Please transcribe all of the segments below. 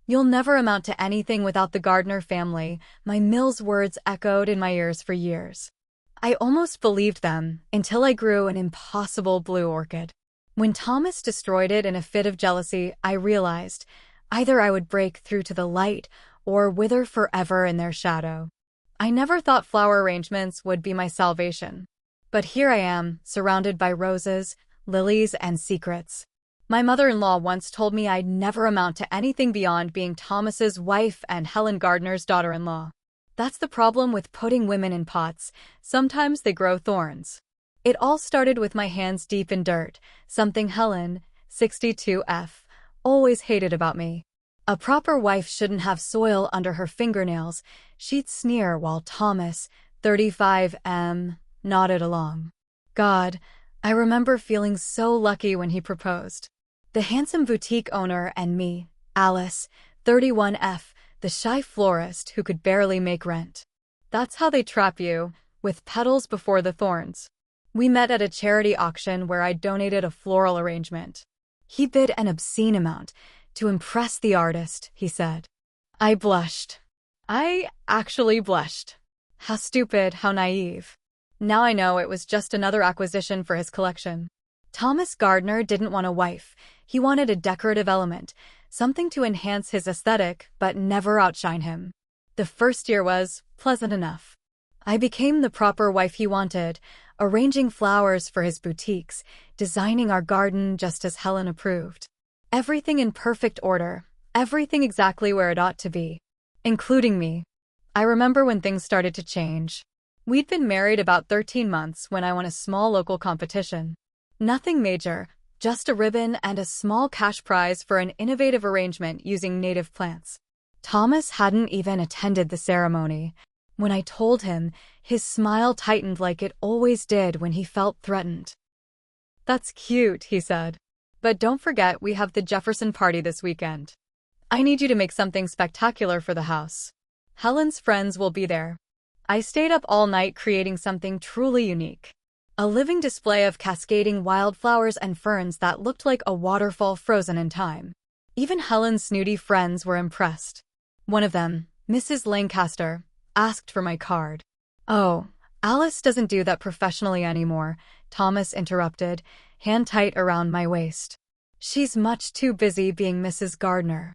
"You'll never amount to anything without the Gardner family." My Mill's words echoed in my ears for years. I almost believed them until I grew an impossible blue orchid. When Thomas destroyed it in a fit of jealousy, I realized either I would break through to the light or wither forever in their shadow. I never thought flower arrangements would be my salvation. But here I am, surrounded by roses, lilies, and secrets. My mother-in-law once told me I'd never amount to anything beyond being Thomas's wife and Helen Gardner's daughter-in-law. That's the problem with putting women in pots. Sometimes they grow thorns. It all started with my hands deep in dirt, something Helen, 62F, always hated about me. A proper wife shouldn't have soil under her fingernails, she'd sneer while Thomas, 35M, nodded along. God, I remember feeling so lucky when he proposed. The handsome boutique owner and me, Alice, 31F, the shy florist who could barely make rent. That's how they trap you, with petals before the thorns. We met at a charity auction where I donated a floral arrangement. He bid an obscene amount, to impress the artist, he said. I blushed. I actually blushed. How stupid, how naive. Now I know it was just another acquisition for his collection. Thomas Gardner didn't want a wife. He wanted a decorative element, something to enhance his aesthetic but never outshine him. The first year was pleasant enough. I became the proper wife he wanted, arranging flowers for his boutiques, designing our garden just as Helen approved. Everything in perfect order, everything exactly where it ought to be, including me. I remember when things started to change. We'd been married about 13 months when I won a small local competition. Nothing major, just a ribbon and a small cash prize for an innovative arrangement using native plants. Thomas hadn't even attended the ceremony. When I told him, his smile tightened like it always did when he felt threatened. That's cute, he said. But don't forget we have the Jefferson party this weekend. I need you to make something spectacular for the house. Helen's friends will be there. I stayed up all night creating something truly unique. A living display of cascading wildflowers and ferns that looked like a waterfall frozen in time. Even Helen's snooty friends were impressed. One of them, Mrs. Lancaster, asked for my card. Oh, Alice doesn't do that professionally anymore, Thomas interrupted, hand tight around my waist. She's much too busy being Mrs. Gardner.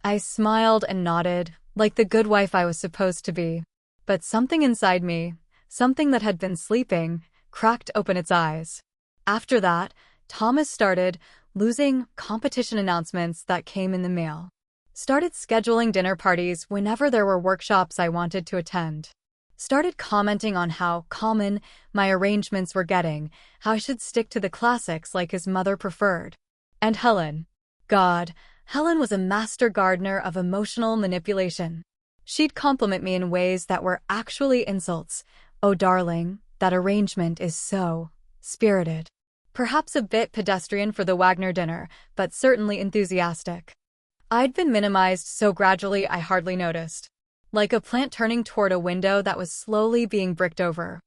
I smiled and nodded, like the good wife I was supposed to be. But something inside me, something that had been sleeping, cracked open its eyes. After that, Thomas started losing competition announcements that came in the mail. Started scheduling dinner parties whenever there were workshops I wanted to attend. Started commenting on how common my arrangements were getting, how I should stick to the classics like his mother preferred. And Helen. God, Helen was a master gardener of emotional manipulation. She'd compliment me in ways that were actually insults. Oh, darling, that arrangement is so spirited. Perhaps a bit pedestrian for the Wagner dinner, but certainly enthusiastic. I'd been minimized so gradually I hardly noticed. Like a plant turning toward a window that was slowly being bricked over.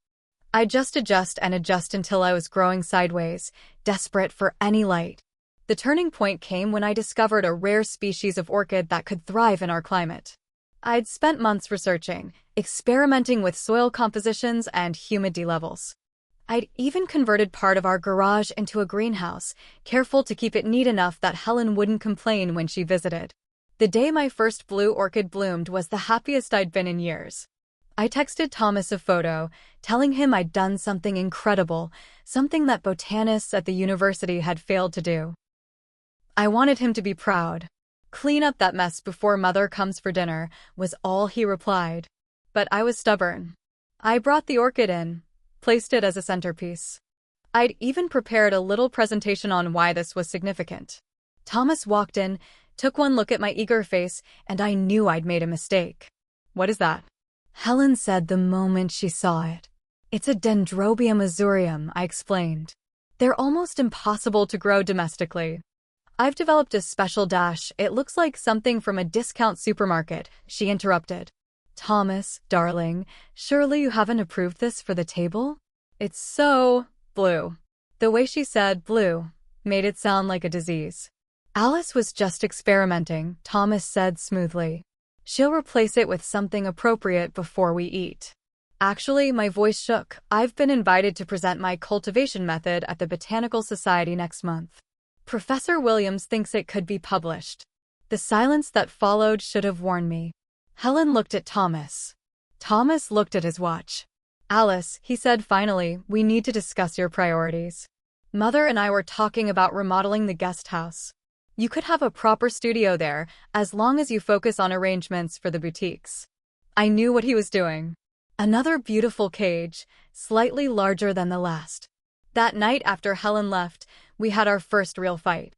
I'd just adjust and adjust until I was growing sideways, desperate for any light. The turning point came when I discovered a rare species of orchid that could thrive in our climate. I'd spent months researching, experimenting with soil compositions and humidity levels. I'd even converted part of our garage into a greenhouse, careful to keep it neat enough that Helen wouldn't complain when she visited. The day my first blue orchid bloomed was the happiest I'd been in years. I texted Thomas a photo, telling him I'd done something incredible, something that botanists at the university had failed to do. I wanted him to be proud. Clean up that mess before Mother comes for dinner, was all he replied. But I was stubborn. I brought the orchid in, placed it as a centerpiece. I'd even prepared a little presentation on why this was significant. Thomas walked in, took one look at my eager face, and I knew I'd made a mistake. What is that? Helen said the moment she saw it. It's a Dendrobium azureum, I explained. They're almost impossible to grow domestically. I've developed a special dash. It looks like something from a discount supermarket, she interrupted. Thomas, darling, surely you haven't approved this for the table? It's so blue. The way she said blue made it sound like a disease. Alice was just experimenting, Thomas said smoothly. She'll replace it with something appropriate before we eat. Actually, my voice shook. I've been invited to present my cultivation method at the Botanical Society next month. Professor Williams thinks it could be published. The silence that followed should have warned me. Helen looked at Thomas. Thomas looked at his watch. Alice, he said finally, we need to discuss your priorities. Mother and I were talking about remodeling the guest house. You could have a proper studio there, as long as you focus on arrangements for the boutiques. I knew what he was doing. Another beautiful cage, slightly larger than the last. That night after Helen left, we had our first real fight.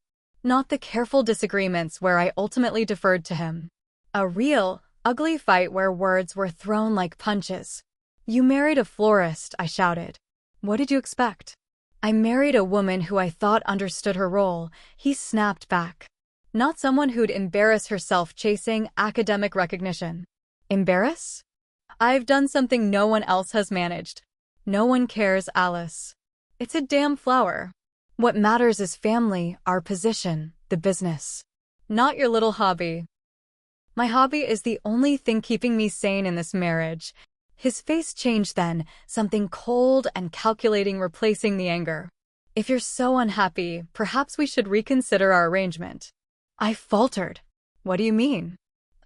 Not the careful disagreements where I ultimately deferred to him. A real, ugly fight where words were thrown like punches. You married a florist, I shouted. What did you expect? I married a woman who I thought understood her role, he snapped back. Not someone who'd embarrass herself chasing academic recognition. Embarrass? I've done something no one else has managed. No one cares, Alice. It's a damn flower. What matters is family, our position, the business. Not your little hobby. My hobby is the only thing keeping me sane in this marriage. His face changed then, something cold and calculating replacing the anger. If you're so unhappy, perhaps we should reconsider our arrangement. I faltered. What do you mean?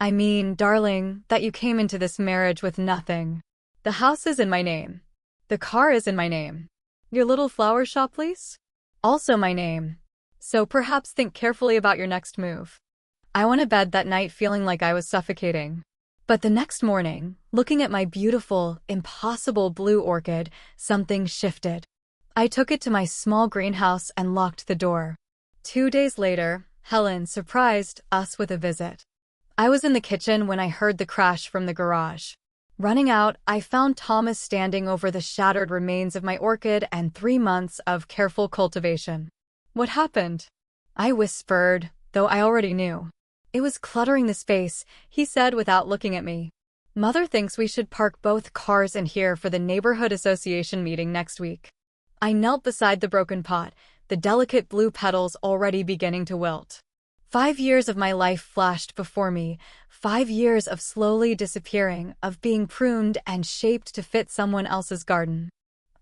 I mean, darling, that you came into this marriage with nothing. The house is in my name. The car is in my name. Your little flower shop lease? Also my name. So perhaps think carefully about your next move. I went to bed that night feeling like I was suffocating. But the next morning, looking at my beautiful, impossible blue orchid, something shifted. I took it to my small greenhouse and locked the door. 2 days later, Helen surprised us with a visit. I was in the kitchen when I heard the crash from the garage. Running out, I found Thomas standing over the shattered remains of my orchid and 3 months of careful cultivation. What happened? I whispered, though I already knew. It was cluttering the space, he said without looking at me. Mother thinks we should park both cars in here for the neighborhood association meeting next week. I knelt beside the broken pot, the delicate blue petals already beginning to wilt. 5 years of my life flashed before me, 5 years of slowly disappearing, of being pruned and shaped to fit someone else's garden.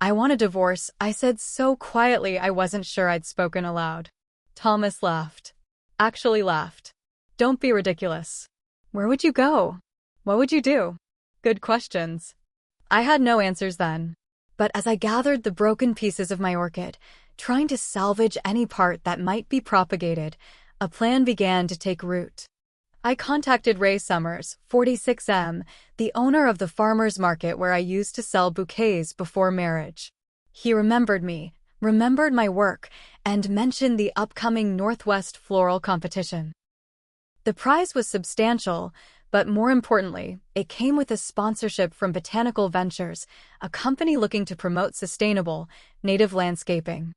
I want a divorce, I said so quietly I wasn't sure I'd spoken aloud. Thomas laughed. Actually laughed. Don't be ridiculous. Where would you go? What would you do? Good questions. I had no answers then. But as I gathered the broken pieces of my orchid, trying to salvage any part that might be propagated, a plan began to take root. I contacted Ray Summers, 46M, the owner of the farmer's market where I used to sell bouquets before marriage. He remembered me, remembered my work, and mentioned the upcoming Northwest Floral Competition. The prize was substantial, but more importantly, it came with a sponsorship from Botanical Ventures, a company looking to promote sustainable, native landscaping.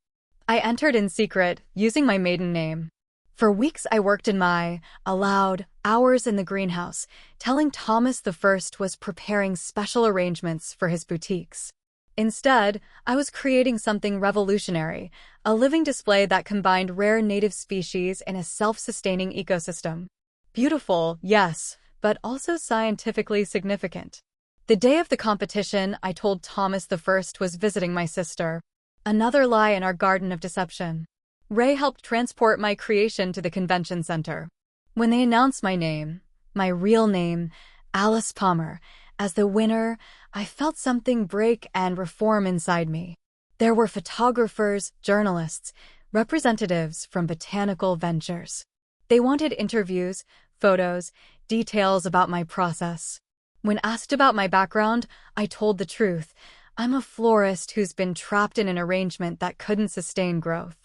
I entered in secret, using my maiden name. For weeks I worked in my, aloud, hours in the greenhouse, telling Thomas the First was preparing special arrangements for his boutiques. Instead, I was creating something revolutionary, a living display that combined rare native species in a self-sustaining ecosystem. Beautiful, yes, but also scientifically significant. The day of the competition, I told Thomas the First was visiting my sister. Another lie in our garden of deception. Ray helped transport my creation to the convention center. When they announced my name, my real name, Alice Palmer, as the winner, I felt something break and reform inside me. There were photographers, journalists, representatives from Botanical Ventures. They wanted interviews, photos, details about my process. When asked about my background, I told the truth. I'm a florist who's been trapped in an arrangement that couldn't sustain growth.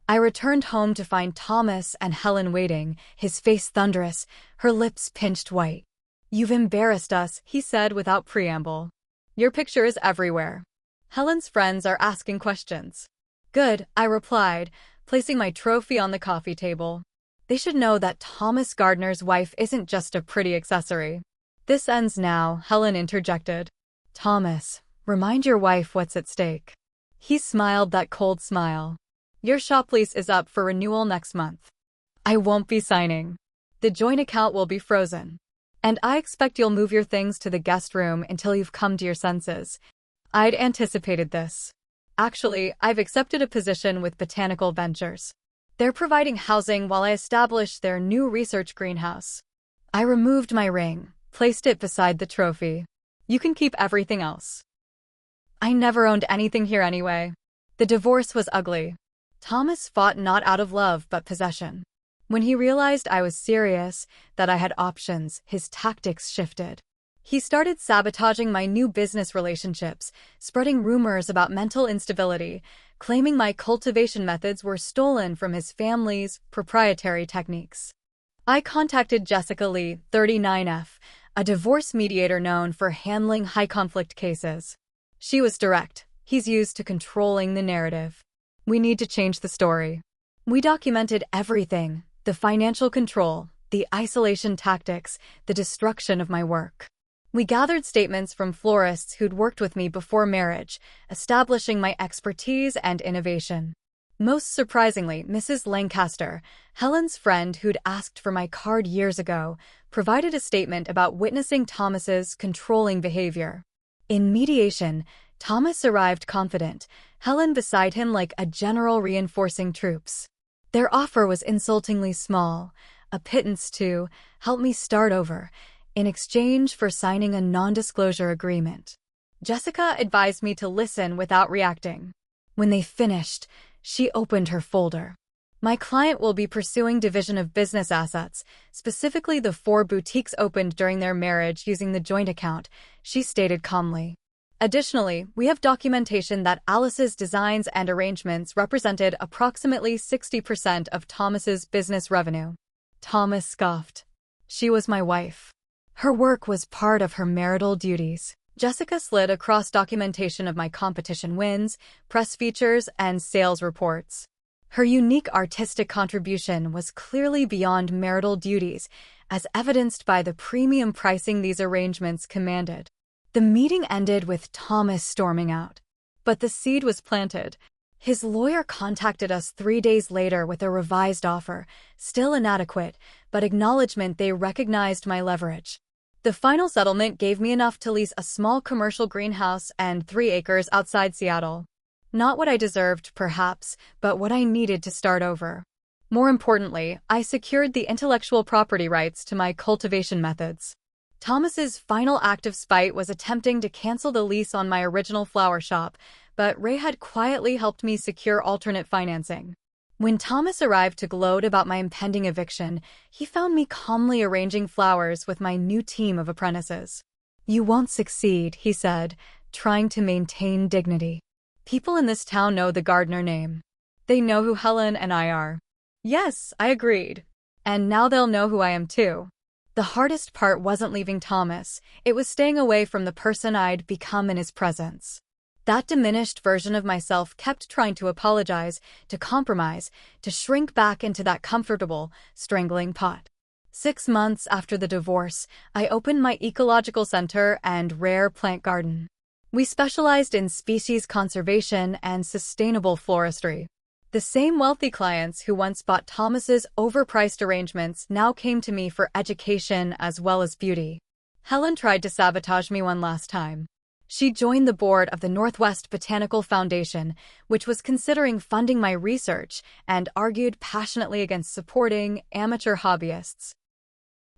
I returned home to find Thomas and Helen waiting, his face thunderous, her lips pinched white. You've embarrassed us, he said without preamble. Your picture is everywhere. Helen's friends are asking questions. Good, I replied, placing my trophy on the coffee table. They should know that Thomas Gardner's wife isn't just a pretty accessory. This ends now, Helen interjected. Thomas, remind your wife what's at stake. He smiled that cold smile. Your shop lease is up for renewal next month. I won't be signing. The joint account will be frozen. And I expect you'll move your things to the guest room until you've come to your senses. I'd anticipated this. Actually, I've accepted a position with Botanical Ventures. They're providing housing while I establish their new research greenhouse. I removed my ring, placed it beside the trophy. You can keep everything else. I never owned anything here anyway. The divorce was ugly. Thomas fought not out of love but possession. When he realized I was serious, that I had options, his tactics shifted. He started sabotaging my new business relationships, spreading rumors about mental instability, claiming my cultivation methods were stolen from his family's proprietary techniques. I contacted Jessica Lee, 39F, a divorce mediator known for handling high-conflict cases. She was direct. He's used to controlling the narrative. We need to change the story. We documented everything: the financial control, the isolation tactics, the destruction of my work. We gathered statements from florists who'd worked with me before marriage, establishing my expertise and innovation. Most surprisingly, Mrs. Lancaster, Helen's friend who'd asked for my card years ago, provided a statement about witnessing Thomas's controlling behavior. In mediation, Thomas arrived confident, Helen beside him like a general reinforcing troops. Their offer was insultingly small, a pittance to help me start over, in exchange for signing a non-disclosure agreement. Jessica advised me to listen without reacting. When they finished, she opened her folder. My client will be pursuing division of business assets, specifically the 4 boutiques opened during their marriage using the joint account, she stated calmly. Additionally, we have documentation that Alice's designs and arrangements represented approximately 60% of Thomas's business revenue. Thomas scoffed. She was my wife. Her work was part of her marital duties. Jessica slid across documentation of my competition wins, press features, and sales reports. Her unique artistic contribution was clearly beyond marital duties, as evidenced by the premium pricing these arrangements commanded. The meeting ended with Thomas storming out. But the seed was planted. His lawyer contacted us 3 days later with a revised offer, still inadequate, but acknowledgement they recognized my leverage. The final settlement gave me enough to lease a small commercial greenhouse and 3 acres outside Seattle. Not what I deserved, perhaps, but what I needed to start over. More importantly, I secured the intellectual property rights to my cultivation methods. Thomas's final act of spite was attempting to cancel the lease on my original flower shop, but Ray had quietly helped me secure alternate financing. When Thomas arrived to gloat about my impending eviction, he found me calmly arranging flowers with my new team of apprentices. "You won't succeed," he said, trying to maintain dignity. "People in this town know the Gardner name. They know who Helen and I are." Yes, I agreed. And now they'll know who I am too. The hardest part wasn't leaving Thomas, it was staying away from the person I'd become in his presence. That diminished version of myself kept trying to apologize, to compromise, to shrink back into that comfortable, strangling pot. 6 months after the divorce, I opened my ecological center and rare plant garden. We specialized in species conservation and sustainable floristry. The same wealthy clients who once bought Thomas's overpriced arrangements now came to me for education as well as beauty. Helen tried to sabotage me one last time. She joined the board of the Northwest Botanical Foundation, which was considering funding my research, and argued passionately against supporting amateur hobbyists.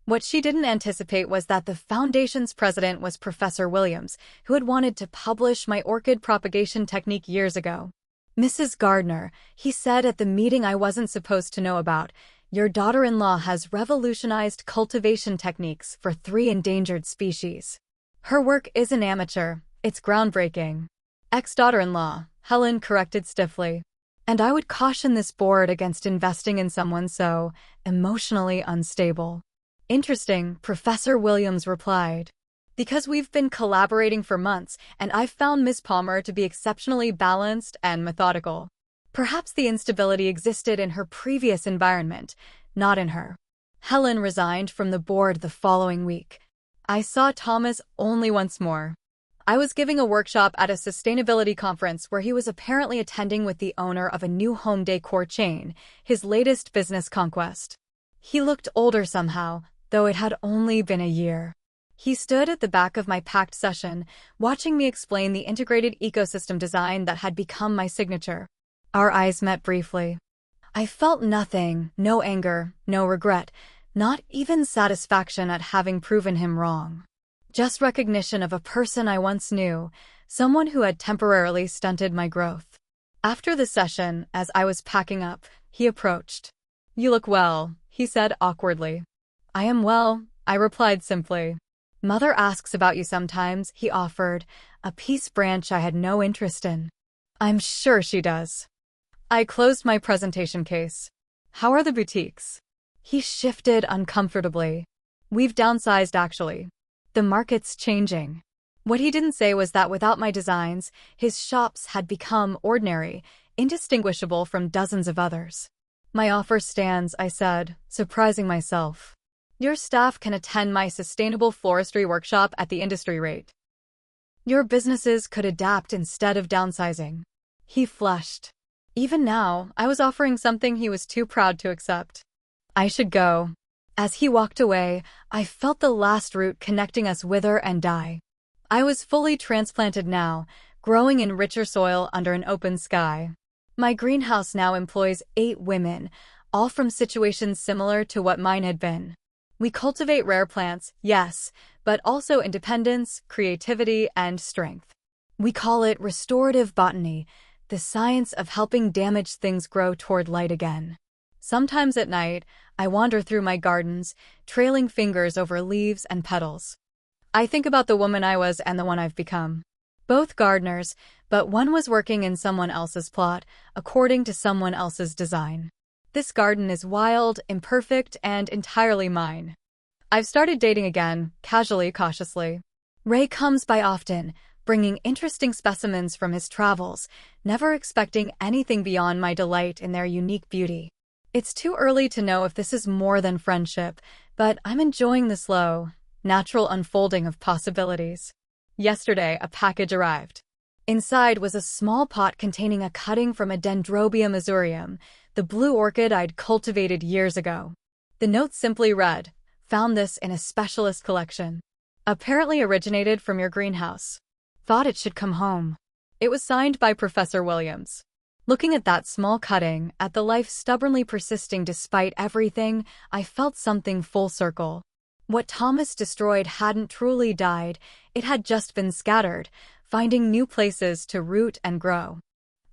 What she didn't anticipate was that the foundation's president was Professor Williams, who had wanted to publish my orchid propagation technique years ago. "Mrs. Gardner," he said at the meeting I wasn't supposed to know about, "your daughter-in-law has revolutionized cultivation techniques for 3 endangered species. Her work isn't amateur, it's groundbreaking." Ex-daughter-in-law, Helen corrected stiffly. "And I would caution this board against investing in someone so emotionally unstable." "Interesting," Professor Williams replied. "Because we've been collaborating for months, and I've found Miss Palmer to be exceptionally balanced and methodical. Perhaps the instability existed in her previous environment, not in her." Helen resigned from the board the following week. I saw Thomas only once more. I was giving a workshop at a sustainability conference where he was apparently attending with the owner of a new home decor chain, his latest business conquest. He looked older somehow, though it had only been a year. He stood at the back of my packed session, watching me explain the integrated ecosystem design that had become my signature. Our eyes met briefly. I felt nothing, no anger, no regret, not even satisfaction at having proven him wrong. Just recognition of a person I once knew, someone who had temporarily stunted my growth. After the session, as I was packing up, he approached. "You look well," he said awkwardly. "I am well," I replied simply. "Mother asks about you sometimes," he offered, a peace branch I had no interest in. "I'm sure she does." I closed my presentation case. "How are the boutiques?" He shifted uncomfortably. "We've downsized, actually. The market's changing." What he didn't say was that without my designs, his shops had become ordinary, indistinguishable from dozens of others. "My offer stands," I said, surprising myself. "Your staff can attend my sustainable floristry workshop at the industry rate. Your businesses could adapt instead of downsizing." He flushed. Even now, I was offering something he was too proud to accept. I should go. As he walked away, I felt the last root connecting us wither and die. I was fully transplanted now, growing in richer soil under an open sky. My greenhouse now employs 8 women, all from situations similar to what mine had been. We cultivate rare plants, yes, but also independence, creativity, and strength. We call it restorative botany, the science of helping damaged things grow toward light again. Sometimes at night, I wander through my gardens, trailing fingers over leaves and petals. I think about the woman I was and the one I've become. Both gardeners, but one was working in someone else's plot, according to someone else's design. This garden is wild, imperfect, and entirely mine. I've started dating again, casually, cautiously. Ray comes by often, bringing interesting specimens from his travels, never expecting anything beyond my delight in their unique beauty. It's too early to know if this is more than friendship, but I'm enjoying the slow, natural unfolding of possibilities. Yesterday, a package arrived. Inside was a small pot containing a cutting from a Dendrobium azurium, the blue orchid I'd cultivated years ago. The note simply read, "Found this in a specialist collection. Apparently originated from your greenhouse. Thought it should come home." It was signed by Professor Williams. Looking at that small cutting, at the life stubbornly persisting despite everything, I felt something full circle. What Thomas destroyed hadn't truly died, it had just been scattered, finding new places to root and grow.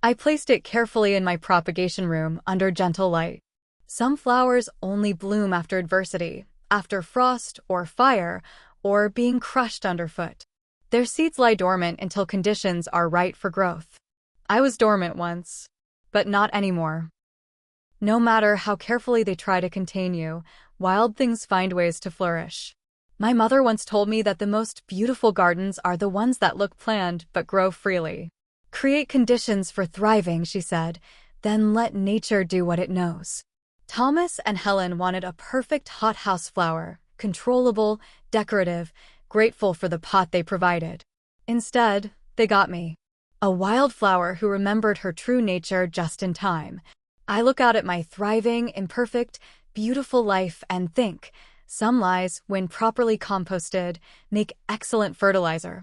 I placed it carefully in my propagation room under gentle light. Some flowers only bloom after adversity, after frost or fire, or being crushed underfoot. Their seeds lie dormant until conditions are right for growth. I was dormant once, but not anymore. No matter how carefully they try to contain you, wild things find ways to flourish. My mother once told me that the most beautiful gardens are the ones that look planned but grow freely. Create conditions for thriving, she said, then let nature do what it knows. Thomas and Helen wanted a perfect hothouse flower, controllable, decorative, grateful for the pot they provided. Instead, they got me. A wildflower who remembered her true nature just in time. I look out at my thriving, imperfect, beautiful life and think, some lies, when properly composted, make excellent fertilizer.